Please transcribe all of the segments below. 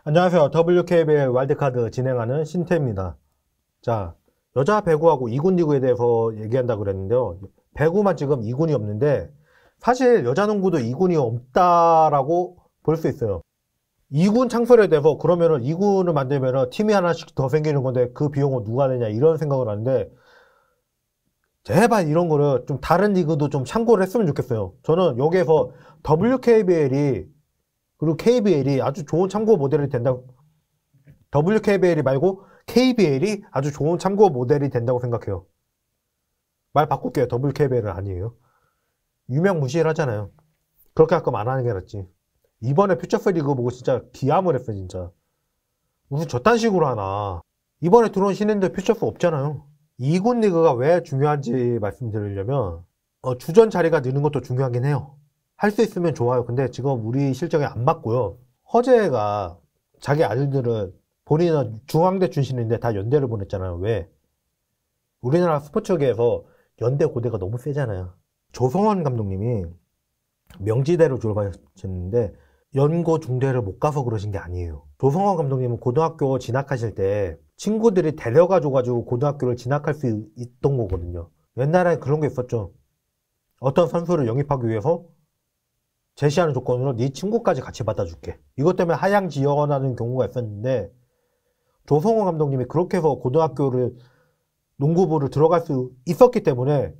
안녕하세요. WKBL 와일드카드 진행하는 신태입니다. 자, 여자 배구하고 2군 리그에 대해서 얘기한다고 그랬는데요. 배구만 지금 2군이 없는데 사실 여자 농구도 2군이 없다라고 볼 수 있어요. 2군 창설에 대해서 그러면은 2군을 만들면은 팀이 하나씩 더 생기는 건데 그 비용은 누가 내냐 이런 생각을 하는데 제발 이런 거를 좀 다른 리그도 좀 참고를 했으면 좋겠어요. 저는 여기에서 WKBL이 그리고 KBL이 아주 좋은 참고 모델이 된다고 WKBL이 말고 KBL이 아주 좋은 참고 모델이 된다고 생각해요. 말 바꿀게요. WKBL은 아니에요. 유명무실 하잖아요. 그렇게 할 거면 안 하는 게 낫지. 이번에 퓨처스 리그 보고 진짜 기함을 했어 진짜. 무슨 저딴 식으로 하나. 이번에 들어온 신인들 퓨처스 없잖아요. 2군 리그가 왜 중요한지 말씀드리려면 주전 자리가 느는 것도 중요하긴 해요. 할 수 있으면 좋아요. 근데 지금 우리 실적에 안 맞고요. 허재가 자기 아들들은 본인은 중앙대 출신인데 다 연대를 보냈잖아요. 왜? 우리나라 스포츠계에서 연대 고대가 너무 세잖아요. 조성원 감독님이 명지대로 졸업하셨는데 연고 중대를 못 가서 그러신 게 아니에요. 조성원 감독님은 고등학교 진학하실 때 친구들이 데려가 줘가지고 고등학교를 진학할 수 있던 거거든요. 옛날에 그런 게 있었죠. 어떤 선수를 영입하기 위해서 제시하는 조건으로 네 친구까지 같이 받아줄게. 이것 때문에 하향 지원하는 경우가 있었는데 조성호 감독님이 그렇게 해서 고등학교를 농구부를 들어갈 수 있었기 때문에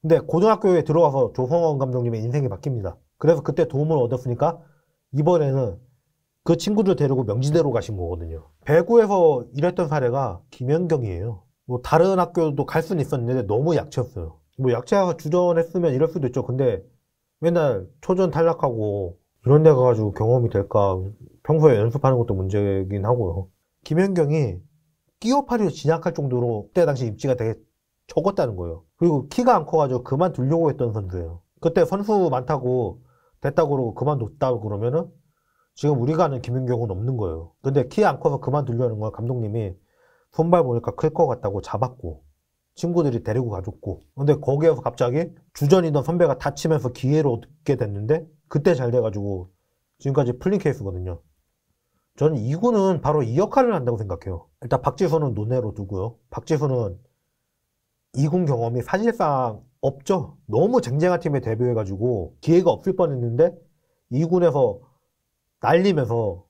근데 고등학교에 들어가서 조성호 감독님의 인생이 바뀝니다. 그래서 그때 도움을 얻었으니까 이번에는 그 친구들 데리고 명지대로 가신 거거든요. 배구에서 일했던 사례가 김연경이에요. 뭐 다른 학교도 갈 수는 있었는데 너무 약체였어요. 뭐 약체가 주전했으면 이럴 수도 있죠. 근데 맨날 초전 탈락하고 이런 데 가가지고 경험이 될까 평소에 연습하는 것도 문제긴 하고요. 김연경이 끼어파리로 진학할 정도로 그때 당시 입지가 되게 적었다는 거예요. 그리고 키가 안 커가지고 그만두려고 했던 선수예요. 그때 선수 많다고 됐다고 그러고 그만뒀다고 그러면은 지금 우리가 아는 김연경은 없는 거예요. 근데 키 안 커서 그만두려는 걸 감독님이 손발 보니까 클 것 같다고 잡았고 친구들이 데리고 가줬고 근데 거기에서 갑자기 주전이던 선배가 다치면서 기회를 얻게 됐는데 그때 잘 돼가지고 지금까지 풀린 케이스거든요. 저는 2군은 바로 이 역할을 한다고 생각해요. 일단 박지수는 논외로 두고요. 박지수는 2군 경험이 사실상 없죠. 너무 쟁쟁한 팀에 데뷔해가지고 기회가 없을 뻔했는데 2군에서 날리면서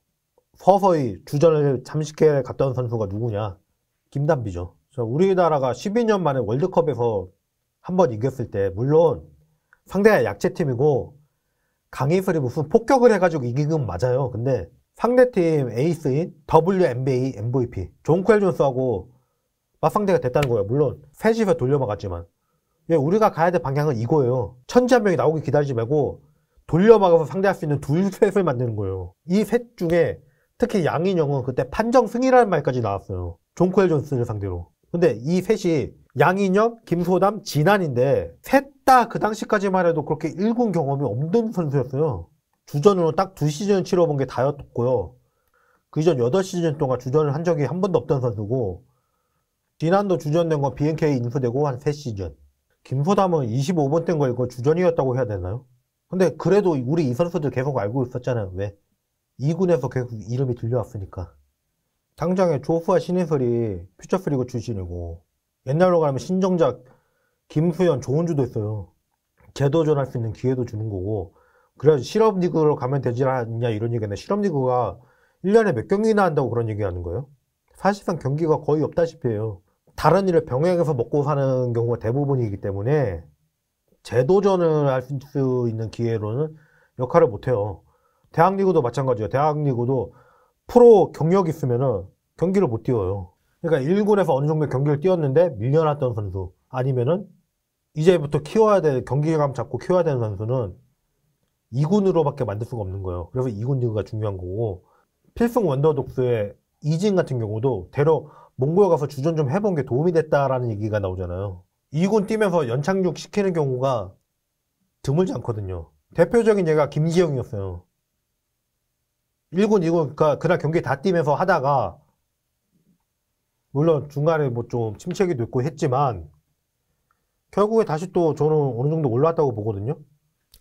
서서히 주전을 잠식해 갔던 선수가 누구냐? 김단비죠. 우리나라가 12년 만에 월드컵에서 한번 이겼을 때 물론 상대가 약체팀이고 강희슬이 무슨 폭격을 해가지고 이긴 건 맞아요. 근데 상대팀 에이스인 WNBA MVP 존 퀄 존스하고 맞상대가 됐다는 거예요. 물론 셋이서 돌려막았지만 우리가 가야 될 방향은 이거예요. 천재 한 명이 나오기 기다리지 말고 돌려막아서 상대할 수 있는 둘 셋을 만드는 거예요. 이 셋 중에 특히 양인영은 그때 판정 승이라는 말까지 나왔어요. 존 퀄 존스를 상대로. 근데 이 셋이 양인영, 김소담, 진한인데 셋 다 그 당시까지만 해도 그렇게 1군 경험이 없는 선수였어요. 주전으로 딱 2시즌 치러본 게 다였고요. 그 이전 8시즌 동안 주전을 한 적이 한 번도 없던 선수고 진한도 주전된 건 BNK 인수되고 한 3시즌. 김소담은 25번 뗀 거 이거 주전이었다고 해야 되나요? 근데 그래도 우리 이 선수들 계속 알고 있었잖아요. 왜? 2군에서 계속 이름이 들려왔으니까. 당장에 조수아 신인설이 퓨처스리그 출신이고 옛날로 가면 신정작, 김수현, 조은주도 있어요. 재도전할 수 있는 기회도 주는 거고 그래야지 실업리그로 가면 되지 않냐 이런 얘기는 실업리그가 1년에 몇 경기나 한다고 그런 얘기하는 거예요? 사실상 경기가 거의 없다시피 해요. 다른 일을 병행해서 먹고 사는 경우가 대부분이기 때문에 재도전을 할 수 있는 기회로는 역할을 못해요. 대학리그도 마찬가지예요. 대학리그도 프로 경력이 있으면은 경기를 못 뛰어요. 그러니까 1군에서 어느 정도 경기를 뛰었는데 밀려났던 선수 아니면은 이제부터 키워야 될 경기감 잡고 키워야 되는 선수는 2군으로밖에 만들 수가 없는 거예요. 그래서 2군 리그가 중요한 거고 필승 원더독스의 이진 같은 경우도 대러 몽고에 가서 주전 좀 해본 게 도움이 됐다라는 얘기가 나오잖아요. 2군 뛰면서 연착륙 시키는 경우가 드물지 않거든요. 대표적인 예가 김지영이었어요. 1군, 2군, 그날 경기 다 뛰면서 하다가 물론 중간에 뭐 좀 침체기도 있고 했지만 결국에 다시 또 저는 어느 정도 올라왔다고 보거든요.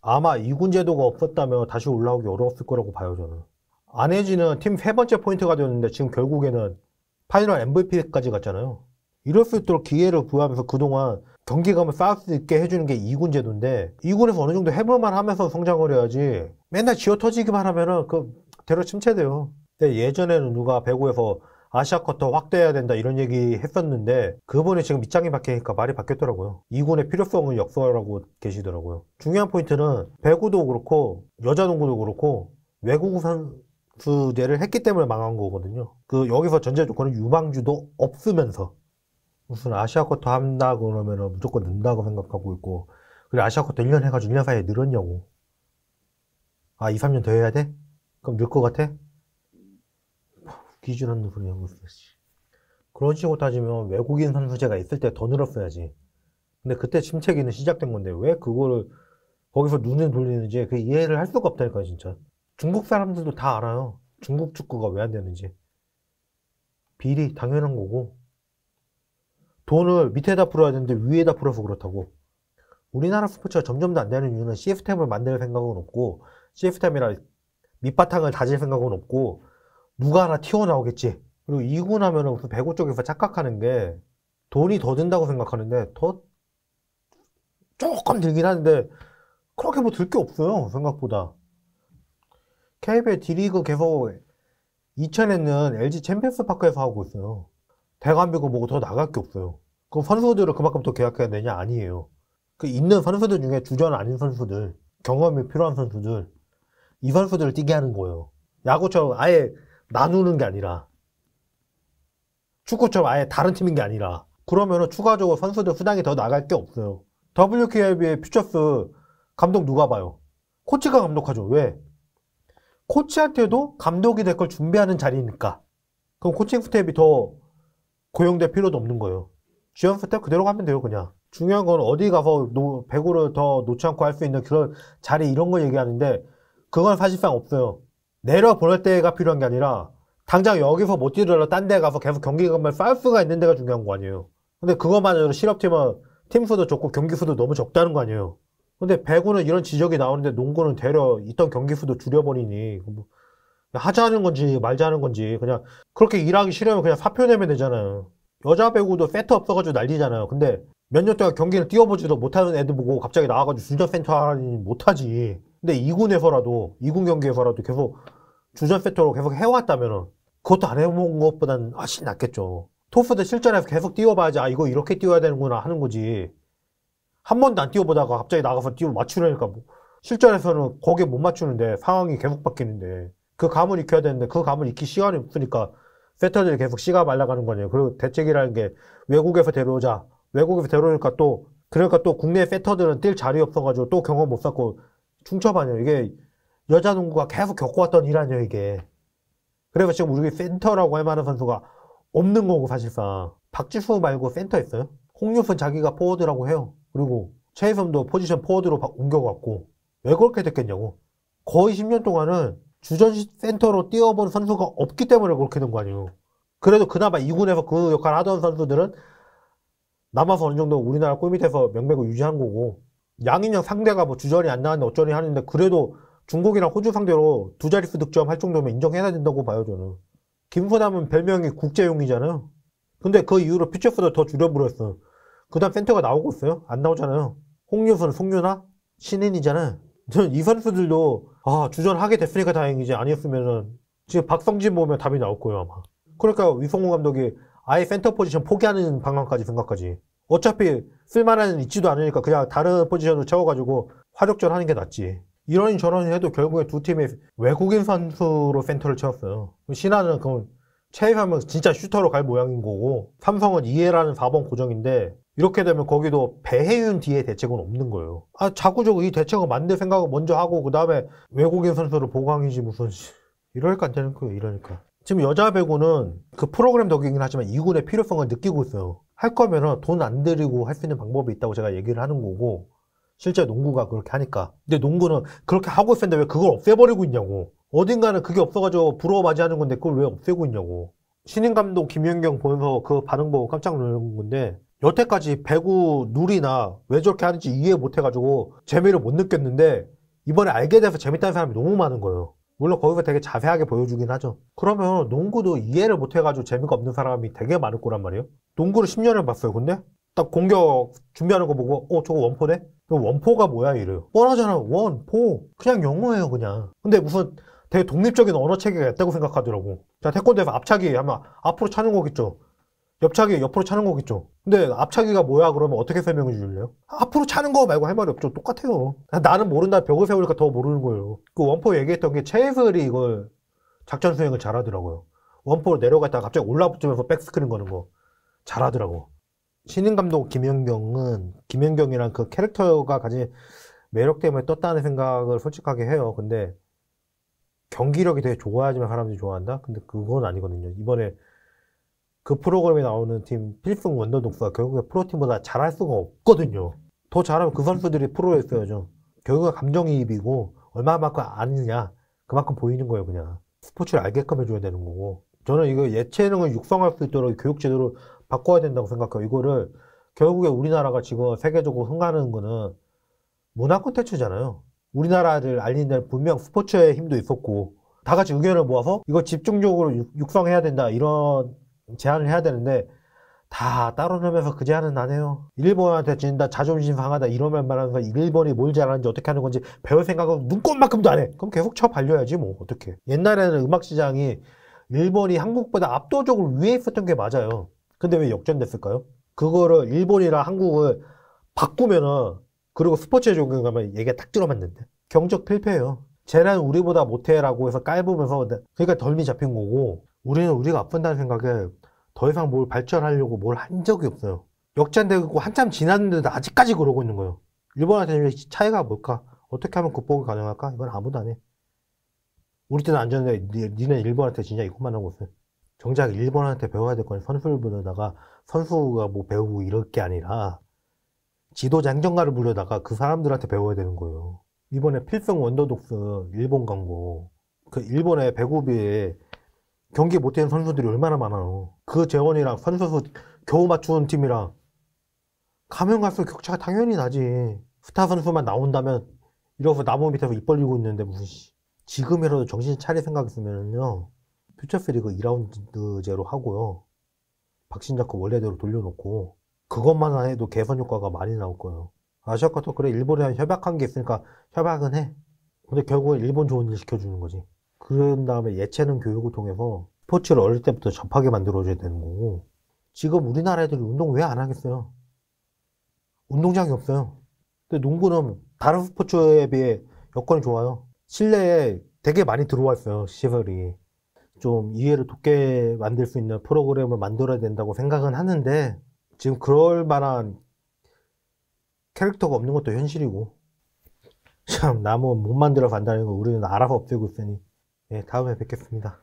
아마 2군 제도가 없었다면 다시 올라오기 어려웠을 거라고 봐요, 저는. 안혜진은 팀 3번째 포인트가 되었는데 지금 결국에는 파이널 MVP까지 갔잖아요. 이럴 수 있도록 기회를 부여하면서 그동안 경기감을 쌓을 수 있게 해주는 게 2군 제도인데 2군에서 어느 정도 해볼만 하면서 성장을 해야지 맨날 지어 터지기만 하면은 그 대로 침체돼요. 근데 예전에는 누가 배구에서 아시아 쿼터 확대해야 된다 이런 얘기 했었는데 그분이 지금 밑장이 바뀌니까 말이 바뀌었더라고요. 2군의 필요성을 역설하고 계시더라고요. 중요한 포인트는 배구도 그렇고 여자 농구도 그렇고 외국 선수대를 했기 때문에 망한 거거든요. 그 여기서 전제 조건은 유망주도 없으면서 무슨 아시아 쿼터 한다 그러면은 무조건 는다고 생각하고 있고 그래 아시아 쿼터 1년 해가지고 1년 사이에 늘었냐고. 아 2, 3년 더 해야 돼? 그럼 늘 것 같아? 기준하는 소리 하고 있어. 그런 식으로 따지면 외국인 선수제가 있을 때 더 늘었어야지. 근데 그때 침체기는 시작된 건데 왜 그거를 거기서 눈을 돌리는지 그 이해를 할 수가 없다니까 진짜. 중국 사람들도 다 알아요. 중국 축구가 왜 안 되는지. 비리 당연한 거고 돈을 밑에다 풀어야 되는데 위에다 풀어서 그렇다고. 우리나라 스포츠가 점점 더 안 되는 이유는 시스템을 만들 생각은 없고 시스템이라 밑바탕을 다질 생각은 없고 누가 하나 튀어나오겠지. 그리고 2군 하면은 무슨 배구 쪽에서 착각하는 게 돈이 더 든다고 생각하는데 더 조금 들긴 하는데 그렇게 뭐 들 게 없어요. 생각보다. KBL D리그 계속 2000에는 LG 챔피언스 파크에서 하고 있어요. 대관비고 뭐고 더 나갈 게 없어요. 그럼 선수들을 그만큼 더 계약해야 되냐? 아니에요. 그 있는 선수들 중에 주전 아닌 선수들, 경험이 필요한 선수들, 이 선수들을 뛰게 하는 거예요. 야구처럼 아예 나누는 게 아니라, 축구처럼 아예 다른 팀인 게 아니라, 그러면은 추가적으로 선수들 수당이 더 나갈 게 없어요. WKB의 퓨처스 감독 누가 봐요? 코치가 감독하죠. 왜? 코치한테도 감독이 될 걸 준비하는 자리니까. 그럼 코칭 스텝이 더 고용될 필요도 없는 거예요. 지원 스텝 그대로 가면 돼요, 그냥. 중요한 건 어디 가서 배구를 더 놓지 않고 할 수 있는 그런 자리 이런 거 얘기하는데 그건 사실상 없어요. 내려보낼 때가 필요한 게 아니라 당장 여기서 못 뛰더라도 딴 데 가서 계속 경기감을 쌓을 수가 있는 데가 중요한 거 아니에요. 근데 그것만으로 실업팀은 팀 수도 적고 경기 수도 너무 적다는 거 아니에요. 근데 배구는 이런 지적이 나오는데 농구는 되려 있던 경기 수도 줄여버리니 뭐 하자는 건지 말자는 건지 그냥 그렇게 일하기 싫으면 그냥 사표 내면 되잖아요. 여자 배구도 세트 없어가지고 난리잖아요. 근데 몇 년 동안 경기를 뛰어보지도 못하는 애들 보고 갑자기 나와가지고 주전 센터 하라니 못하지. 근데 2군 경기에서라도 계속 주전 센터로 계속 해왔다면은 그것도 안 해본 것보단 훨씬 낫겠죠. 토스도 실전에서 계속 뛰어봐야지 아 이거 이렇게 뛰어야 되는구나 하는 거지. 한 번도 안 뛰어보다가 갑자기 나가서 뛰어 맞추려니까 뭐 실전에서는 거기에 못 맞추는데 상황이 계속 바뀌는데 그 감을 익혀야 되는데 그 감을 익힐 시간이 없으니까 세터들이 계속 씨가 말라가는 거네요. 그리고 대책이라는 게 외국에서 데려오자. 외국에서 데려오니까 그러니까 또 국내 세터들은 뛸 자리 없어가지고 또 경험 못 쌓고 충첩하네요. 이게 여자 농구가 계속 겪어왔던 일 아니에요, 이게. 그래서 지금 우리 센터라고 할 만한 선수가 없는 거고, 사실상. 박지수 말고 센터 있어요? 홍유선 자기가 포워드라고 해요. 그리고 최희섬도 포지션 포워드로 옮겨갔고. 왜 그렇게 됐겠냐고. 거의 10년 동안은 주전 센터로 뛰어본 선수가 없기 때문에 그렇게 된 거 아니에요. 그래도 그나마 2군에서 그 역할을 하던 선수들은 남아서 어느 정도 우리나라 꿀 밑에서 명맥을 유지한 거고 양인영 상대가 뭐 주전이 안 나왔는데 어쩌니 하는데 그래도 중국이랑 호주 상대로 두 자릿수 득점 할 정도면 인정해야 된다고 봐요, 저는. 김소남은 별명이 국제용이잖아요. 근데 그 이후로 퓨처스도 더 줄여버렸어. 그 다음 센터가 나오고 있어요? 안 나오잖아요. 홍유선, 송유나? 신인이잖아요. 저는 이 선수들도 주전하게 됐으니까 다행이지 아니었으면은 지금 박성진 보면 답이 나올 거예요 아마. 그러니까 위성호 감독이 아예 센터 포지션 포기하는 방향까지 생각하지. 어차피 쓸만한 있지도 않으니까 그냥 다른 포지션을 채워가지고 화력전 하는 게 낫지. 이러니 저러니 해도 결국에 두 팀이 외국인 선수로 센터를 채웠어요. 신한은 그럼 최애하면 진짜 슈터로 갈 모양인 거고 삼성은 이해라는 4번 고정인데 이렇게 되면 거기도 배혜윤 뒤에 대책은 없는 거예요. 자꾸자꾸 이 대책을 만들 생각을 먼저 하고 그 다음에 외국인 선수를 보강이지 무슨 이러니까 안 되는 거예요. 이러니까. 지금 여자 배구는 그 프로그램 덕이긴 하지만 2군의 필요성을 느끼고 있어요. 할 거면은 돈 안 들이고 할 수 있는 방법이 있다고 제가 얘기를 하는 거고 실제 농구가 그렇게 하니까. 근데 농구는 그렇게 하고 있었는데 왜 그걸 없애버리고 있냐고. 어딘가는 그게 없어가지고 부러워맞이하는 건데 그걸 왜 없애고 있냐고. 신인 감독 김연경 보면서 그 반응 보고 깜짝 놀란 건데 여태까지 배구 룰이나 왜 저렇게 하는지 이해 못해가지고 재미를 못 느꼈는데 이번에 알게 돼서 재밌다는 사람이 너무 많은 거예요. 물론 거기서 되게 자세하게 보여주긴 하죠. 그러면 농구도 이해를 못해가지고 재미가 없는 사람이 되게 많을 거란 말이에요. 농구를 10년을 봤어요. 근데 딱 공격 준비하는 거 보고 저거 원포네? 원포가 뭐야 이래요. 뻔하잖아. 원포. 그냥 영어예요 그냥. 근데 무슨 되게 독립적인 언어 체계가 있다고 생각하더라고. 자, 태권도에서 앞차기 하면 앞으로 차는 거겠죠. 옆차기 옆으로 차는 거겠죠. 근데 앞차기가 뭐야 그러면 어떻게 설명해 줄래요? 앞으로 차는 거 말고 할 말이 없죠. 똑같아요. 나는 모른다 벽을 세우니까 더 모르는 거예요. 그 원포 얘기했던 게 최혜슬이 이걸 작전 수행을 잘하더라고요. 원포로 내려갔다가 갑자기 올라붙으면서 백스크린 거는 거 잘하더라고. 신인 감독 김연경이랑 그 캐릭터가 가진 매력 때문에 떴다는 생각을 솔직하게 해요. 근데 경기력이 되게 좋아야지만 사람들이 좋아한다? 근데 그건 아니거든요. 이번에 그 프로그램에 나오는 팀 필승 원더독스가 결국에 프로팀보다 잘할 수가 없거든요. 더 잘하면 그 선수들이 프로에 있어야죠. 결국은 감정이입이고 얼마만큼 아느냐 그만큼 보이는 거예요. 그냥 스포츠를 알게끔 해줘야 되는 거고, 저는 이거 예체능을 육성할 수 있도록 교육 제도를 바꿔야 된다고 생각해요. 이거를 결국에 우리나라가 지금 세계적으로 흥하는 거는 문화 콘텐츠잖아요. 우리나라를 알리는 데 분명 스포츠의 힘도 있었고 다 같이 의견을 모아서 이거 집중적으로 육성해야 된다 이런 제안을 해야 되는데 다 따로 놀면서 그 제안은 안 해요. 일본한테 진다 자존심 상하다 이러면 말하면서 일본이 뭘 잘하는지 어떻게 하는 건지 배울 생각은 눈꼽만큼도 안 해. 그럼 계속 쳐 발려야지 뭐 어떻게. 옛날에는 음악 시장이 일본이 한국보다 압도적으로 위에 있었던 게 맞아요. 근데 왜 역전됐을까요? 그거를 일본이랑 한국을 바꾸면은, 그리고 스포츠에 적용하면 얘기가 딱 들어맞는데 경적 필패예요. 쟤는 우리보다 못해라고 해서 깔보면서 그러니까 덜미 잡힌 거고, 우리는 우리가 아픈다는 생각에 더 이상 뭘 발전하려고 뭘 한 적이 없어요. 역전되고 한참 지났는데도 아직까지 그러고 있는 거예요. 일본한테는 차이가 뭘까? 어떻게 하면 극복이 가능할까? 이건 아무도 안 해. 우리 때는 안전한데 니네 일본한테 진짜 이것만 하고 있어요. 정작 일본한테 배워야 될 건 선수를 부르다가 선수가 뭐 배우고 이럴 게 아니라 지도자 행정가를 부르다가 그 사람들한테 배워야 되는 거예요. 이번에 필승 원더독스 일본 광고, 그 일본의 배구비에 경기 못하는 선수들이 얼마나 많아요. 그 재원이랑 선수 겨우 맞추는 팀이랑 가면 갈수록 격차가 당연히 나지. 스타 선수만 나온다면 이러고 나무 밑에서 입 벌리고 있는데 무슨 지금이라도 정신 차릴 생각 있으면요 퓨처스리그 2라운드제로 하고요 박신자급 원래대로 돌려놓고 그것만 해도 개선 효과가 많이 나올 거예요. 아시아컵도 그래 일본이랑 협약한 게 있으니까 협약은 해. 근데 결국은 일본 좋은 일 시켜주는 거지. 그런 다음에 예체능 교육을 통해서 스포츠를 어릴 때부터 접하게 만들어줘야 되는 거고, 지금 우리나라 애들이 운동 왜 안 하겠어요? 운동장이 없어요. 근데 농구는 다른 스포츠에 비해 여건이 좋아요. 실내에 되게 많이 들어와 있어요, 시설이. 좀 이해를 돕게 만들 수 있는 프로그램을 만들어야 된다고 생각은 하는데, 지금 그럴 만한 캐릭터가 없는 것도 현실이고, 참, 남은 못 만들어 간다는 거 우리는 알아서 없애고 있으니, 예, 다음에 뵙겠습니다.